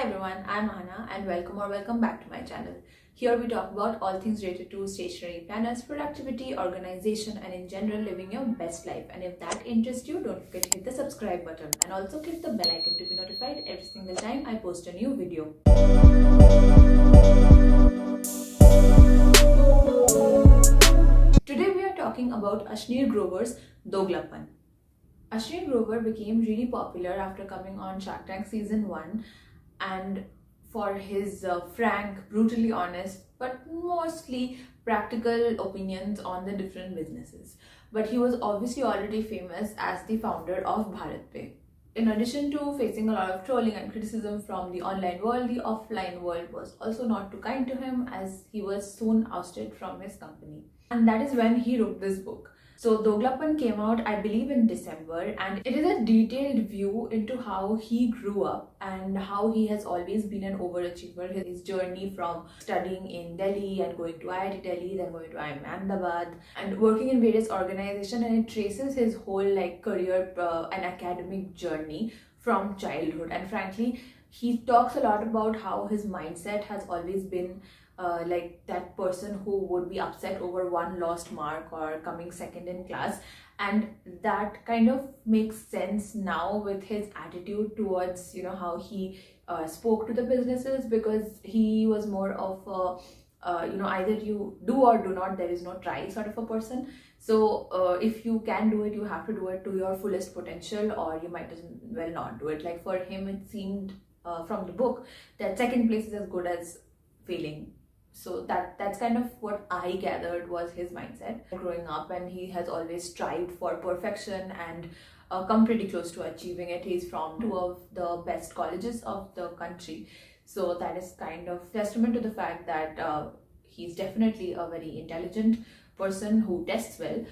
everyone, I'm Ahana and welcome back to my channel. Here we talk about all things related to stationery planners, productivity, organization and in general living your best life. And if that interests you, don't forget to hit the subscribe button and also click the bell icon to be notified every single time I post a new video. Today we are talking about Ashneer Grover's Doglapan. Ashneer Grover became really popular after coming on Shark Tank season 1 and for his frank, brutally honest, but mostly practical opinions on the different businesses. But he was obviously already famous as the founder of BharatPe. In addition to facing a lot of trolling and criticism from the online world, the offline world was also not too kind to him as he was soon ousted from his company. And that is when he wrote this book. So Doglapan came out, I believe, in December, and it is a detailed view into how he grew up and how he has always been an overachiever. His journey from studying in Delhi and going to IIT Delhi, then going to IIM Ahmedabad and working in various organizations, and it traces his whole career and academic journey from childhood. And frankly, he talks a lot about how his mindset has always been that person who would be upset over one lost mark or coming second in class, and that kind of makes sense now with his attitude towards how he spoke to the businesses, because he was more of a either you do or do not, there is no try sort of a person. So if you can do it, you have to do it to your fullest potential, or you might as well not do it. Like for him, it seemed from the book that second place is as good as failing. So that's kind of what I gathered was his mindset growing up, and he has always strived for perfection and come pretty close to achieving it. He's from two of the best colleges of the country, so that is kind of testament to the fact that he's definitely a very intelligent person who tests well,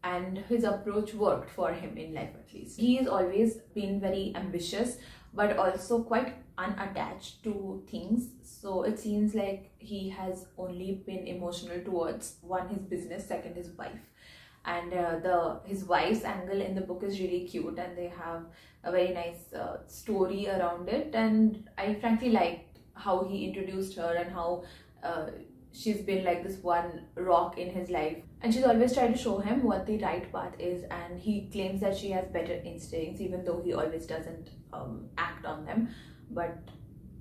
and his approach worked for him in life. At least he has always been very ambitious but also quite unattached to things. So it seems like he has only been emotional towards one, his business, second, his wife. And his wife's angle in the book is really cute, and they have a very nice story around it. And I frankly liked how he introduced her and how she's been like this one rock in his life, and she's always tried to show him what the right path is, and he claims that she has better instincts even though he always doesn't act on them. But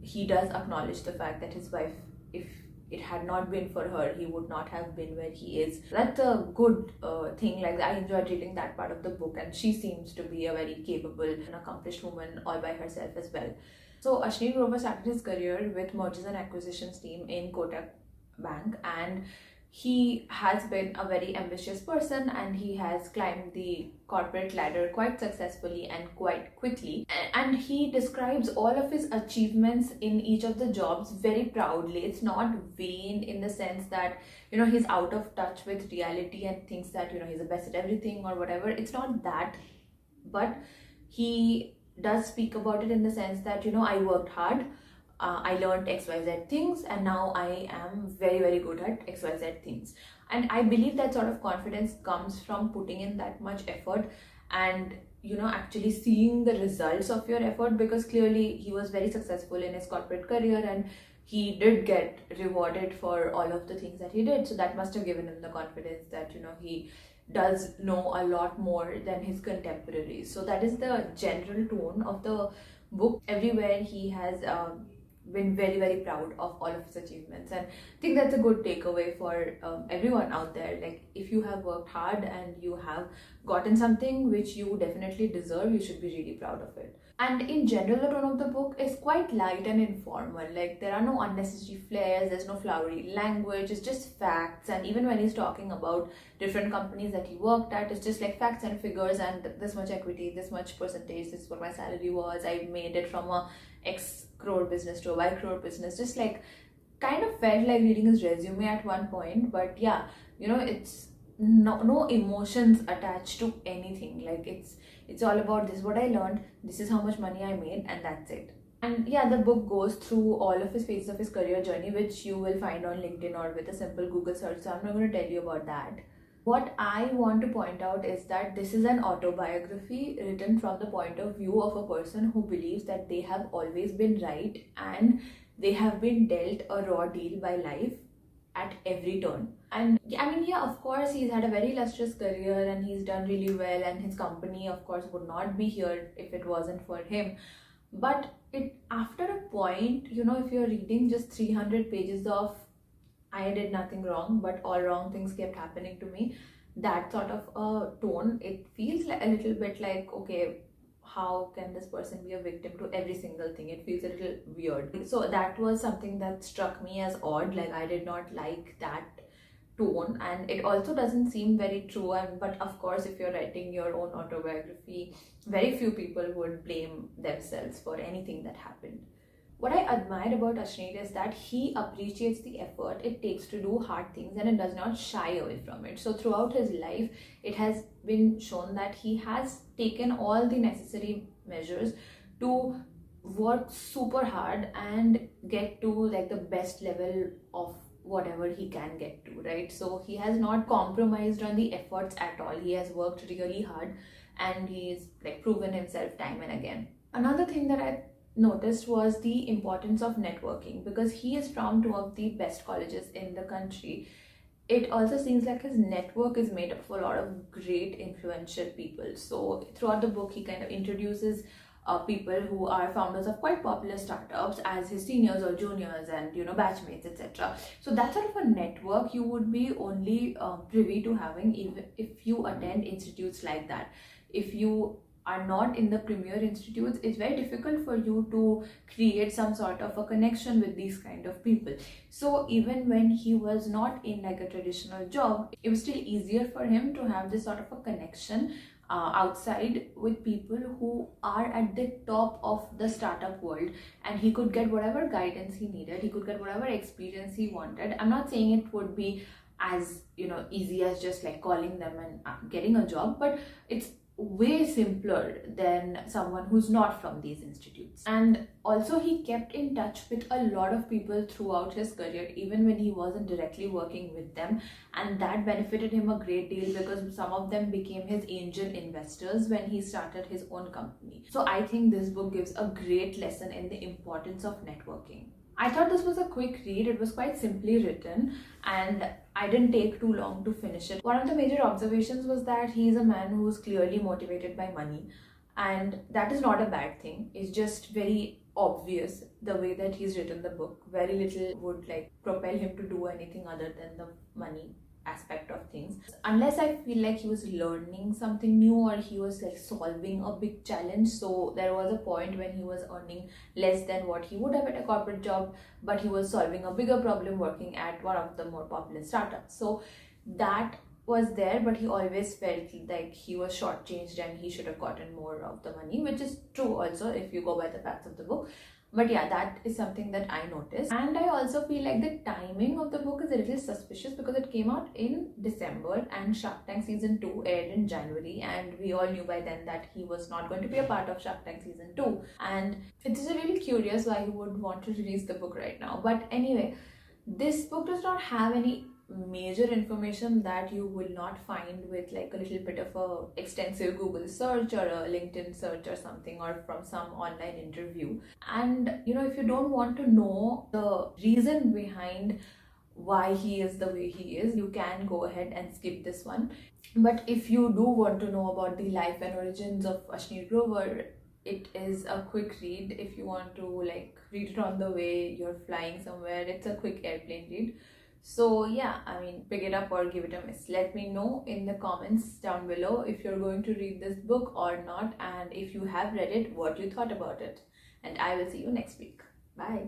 he does acknowledge the fact that his wife, if it had not been for her, he would not have been where he is. That's a good thing. Like, I enjoyed reading that part of the book, and she seems to be a very capable and accomplished woman all by herself as well. So Ashneer Grover started his career with mergers and acquisitions team in Kotak Bank, and he has been a very ambitious person, and he has climbed the corporate ladder quite successfully and quite quickly. And he describes all of his achievements in each of the jobs very proudly. It's not vain in the sense that he's out of touch with reality and thinks that he's the best at everything or whatever. It's not that, but he does speak about it in the sense that I worked hard, I learned XYZ things, and now I am very, very good at XYZ things. And I believe that sort of confidence comes from putting in that much effort and actually seeing the results of your effort, because clearly he was very successful in his corporate career and he did get rewarded for all of the things that he did. So that must have given him the confidence that he does know a lot more than his contemporaries. So that is the general tone of the book. Everywhere he has been very, very proud of all of his achievements, and I think that's a good takeaway for everyone out there. Like, if you have worked hard and you have gotten something which you definitely deserve, you should be really proud of it. And in general, the tone of the book is quite light and informal. Like, there are no unnecessary flares, there's no flowery language, it's just facts. And even when he's talking about different companies that he worked at, it's just like facts and figures, and this much equity, this much percentage, this is what my salary was, I made it from a X crore business to a Y crore business. Just like, kind of felt like reading his resume at one point. But yeah, it's no emotions attached to anything. Like, it's all about, this is what I learned, this is how much money I made, and that's it. And yeah, the book goes through all of his phases of his career journey, which you will find on LinkedIn or with a simple Google search, so I'm not going to tell you about that. What I want to point out is that this is an autobiography written from the point of view of a person who believes that they have always been right and they have been dealt a raw deal by life at every turn. And I mean, yeah, of course, he's had a very illustrious career and he's done really well, and his company, of course, would not be here if it wasn't for him. But it, after a point, if you're reading just 300 pages of I did nothing wrong, but all wrong things kept happening to me, that sort of a tone, it feels like a little bit like, okay, how can this person be a victim to every single thing? It feels a little weird. So that was something that struck me as odd. Like, I did not like that tone, and it also doesn't seem very true. But of course, if you're writing your own autobiography, very few people would blame themselves for anything that happened. What I admire about Ashneer is that he appreciates the effort it takes to do hard things and it does not shy away from it. So throughout his life, it has been shown that he has taken all the necessary measures to work super hard and get to like the best level of whatever he can get to, right? So he has not compromised on the efforts at all. He has worked really hard and he's like proven himself time and again. Another thing that I noticed was the importance of networking, because he is from two of the best colleges in the country. It also seems like his network is made up of a lot of great influential people. So throughout the book, he kind of introduces people who are founders of quite popular startups as his seniors or juniors and batchmates, etc. So that sort of a network you would be only privy to having even if you attend institutes like that. If you are not in the premier institutes, it's very difficult for you to create some sort of a connection with these kind of people. So even when he was not in like a traditional job, it was still easier for him to have this sort of a connection outside with people who are at the top of the startup world, and he could get whatever guidance he needed, he could get whatever experience he wanted. I'm not saying it would be as easy as just like calling them and getting a job, but it's way simpler than someone who's not from these institutes. And also he kept in touch with a lot of people throughout his career, even when he wasn't directly working with them, and that benefited him a great deal because some of them became his angel investors when he started his own company. So I think this book gives a great lesson in the importance of networking. I thought this was a quick read. It was quite simply written and I didn't take too long to finish it. One of the major observations was that he is a man who is clearly motivated by money, and that is not a bad thing. It's just very obvious the way that he's written the book. Very little would like propel him to do anything other than the money aspect of things, unless I feel like he was learning something new or he was like solving a big challenge. So there was a point when he was earning less than what he would have at a corporate job, but he was solving a bigger problem working at one of the more popular startups. So that was there, but he always felt like he was shortchanged and he should have gotten more of the money, which is true also if you go by the facts of the book. But yeah, that is something that I noticed. And I also feel like the timing of the book is a little suspicious because it came out in December and Shark Tank season 2 aired in January, and we all knew by then that he was not going to be a part of Shark Tank season 2. And it's really curious why he would want to release the book right now. But anyway, this book does not have any major information that you will not find with like a little bit of a extensive Google search or a LinkedIn search or something, or from some online interview. And if you don't want to know the reason behind why he is the way he is, you can go ahead and skip this one. But if you do want to know about the life and origins of Ashneer Grover, it is a quick read. If you want to like read it on the way you're flying somewhere, it's a quick airplane read. So yeah, I mean, pick it up or give it a miss. Let me know in the comments down below if you're going to read this book or not, and if you have read it, what you thought about it. And I will see you next week. Bye.